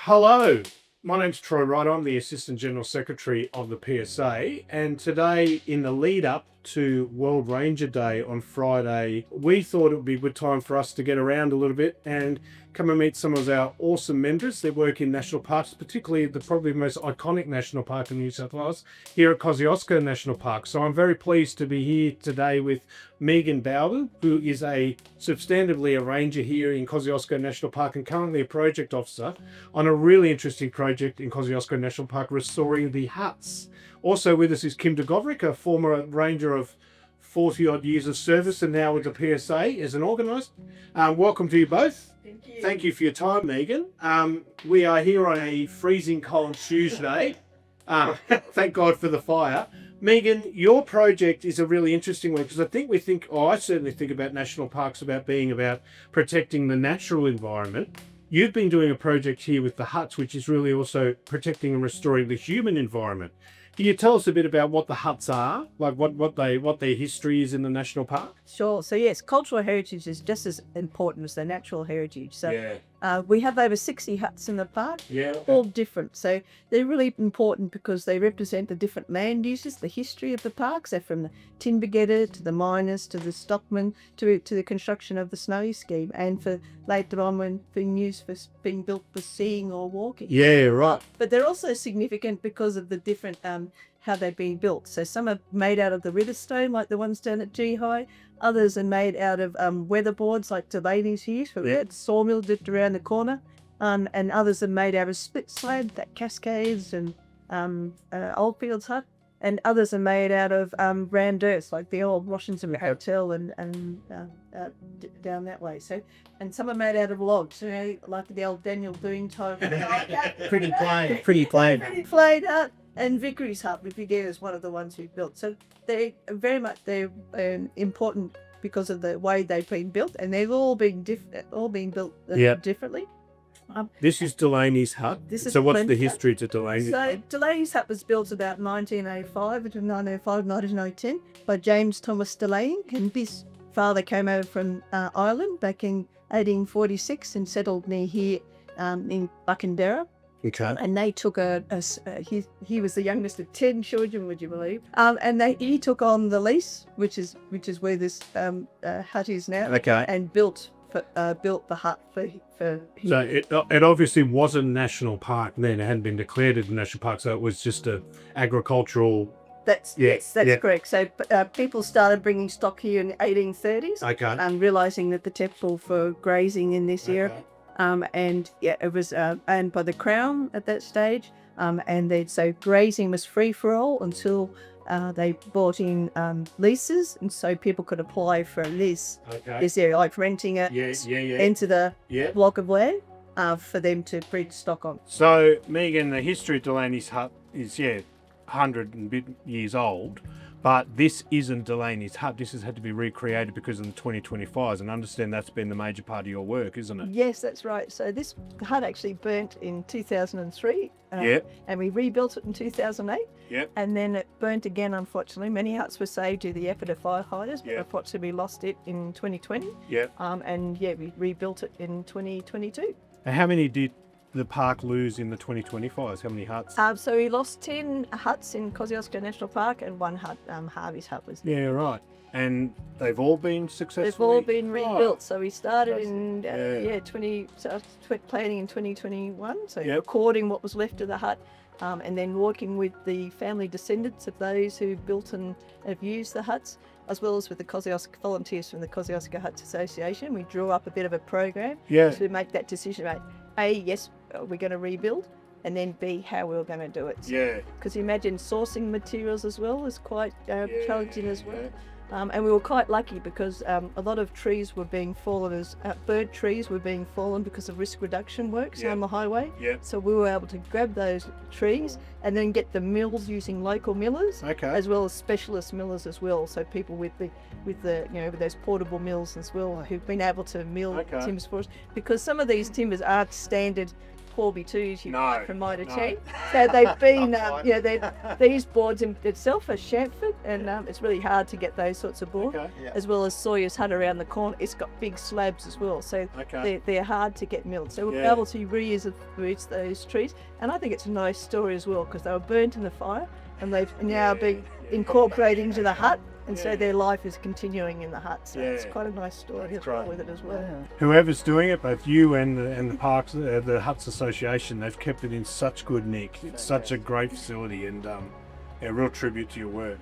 Hello, my name's Troy Wright. I'm the Assistant General Secretary of the PSA, and today, in the lead up to World Ranger Day on Friday, we thought it would be a good time for us to get around a little bit and come and meet some of our awesome members that work in national parks, particularly the probably most iconic national park in New South Wales, here at Kosciuszko National Park. So I'm very pleased to be here today with Megan Bowden, who is substantively a ranger here in Kosciuszko National Park and currently a project officer on a really interesting project in Kosciuszko National Park, restoring the huts. Also with us is Kim DeGovrick, a former ranger of 40 odd years of service and now with the PSA as an organiser. Welcome to you both. Thank you. Thank you for your time, Megan. We are here on a freezing cold Tuesday. Thank God for the fire. Megan, your project is a really interesting one because I certainly think about national parks about being about protecting the natural environment. You've been doing a project here with the huts, which is really also protecting and restoring the human environment. Can you tell us a bit about what the huts are, like what their history is in the national park? Sure. So yes, cultural heritage is just as important as the natural heritage. So Yeah. we have over 60 huts in the park, Yeah. all different. So they're really important because they represent the different land uses, the history of the park. So from the timber getter to the miners to the stockmen to the construction of the snowy scheme, and for later on when being used for being built for seeing or walking. Yeah, right. But they're also significant because of the different how they've been built. So some are made out of the river stone, like the ones down at G High. Others are made out of weatherboards, like Delaney's here, so we had sawmill just around the corner. And others are made out of split slab, that Cascades and Oldfields hut. And others are made out of round earth, like the old Washington Hotel and down that way. So, and some are made out of logs, like the old Daniel Boone type. Pretty plain. Pretty plain hut. And Vickery's hut, Vivier is one of the ones who built. So they're important because of the way they've been built, and they've all been built differently. This is Delaney's hut. So what's the history to Delaney's hut? So Delaney's hut was built about 1905 between 1905 and 1910 by James Thomas Delaney, and his father came over from Ireland back in 1846 and settled near here in Buckenderra. Okay. And they took he was the youngest of 10 children, would you believe? And he took on the lease, which is where this hut is now. Okay. And built the hut for him. So it obviously wasn't a national park then. It hadn't been declared a national park, so it was just a agricultural. That's correct. So people started bringing stock here in the 1830s. Okay. Realising that the temple for grazing in this area. And it was owned by the Crown at that stage. So grazing was free for all until they brought in leases, and so people could apply for a lease. Okay. Is there like renting it into the block of land for them to breed stock on? So Megan, the history of Delaney's hut is 100 and bit years old. But this isn't Delaney's hut. This has had to be recreated because of the 2020 fires, and I understand that's been the major part of your work, isn't it? Yes, that's right. So this hut actually burnt in 2003, and we rebuilt it in 2008. Yep. And then it burnt again, unfortunately. Many huts were saved due to the effort of firefighters, but unfortunately we lost it in 2020. Yep. We rebuilt it in 2022. And how many did the park lose in the 2020 fires? How many huts? So we lost 10 huts in Kosciuszko National Park, and one hut, Harvey's hut, was there. Yeah, right. And they've all been successful? They've all been rebuilt. So we started in planning in 2021. So recording what was left of the hut, and then working with the family descendants of those who built and have used the huts, as well as with the Kosciuszko volunteers from the Kosciuszko Huts Association. We drew up a bit of a program to make that decision about A, yes, we're going to rebuild, and then B, how we're going to do it. Yeah. Because you imagine sourcing materials as well is quite challenging as well. And we were quite lucky because a lot of trees were being fallen burnt trees were being fallen because of risk reduction works on the highway. Yeah. So we were able to grab those trees and then get the mills using local millers, as well as specialist millers as well. So people with those portable mills as well, who've been able to mill timbers for us, because some of these timbers aren't standard Corby 2s you No, buy from Mitre no. 10. So they've been, Not these boards in itself are chamfered, and it's really hard to get those sorts of boards. Okay. As well as Sawyer's Hut around the corner, it's got big slabs as well. So Okay. they're hard to get milled. So we'll be Yeah. able to reuse those trees. And I think it's a nice story as well, because they were burnt in the fire, and they've now been incorporated into the hut. And so their life is continuing in the hut. So it's quite a nice story with it as well. Whoever's doing it, both you and the parks, the Huts Association, they've kept it in such good nick. It's such a great facility, and a real tribute to your work.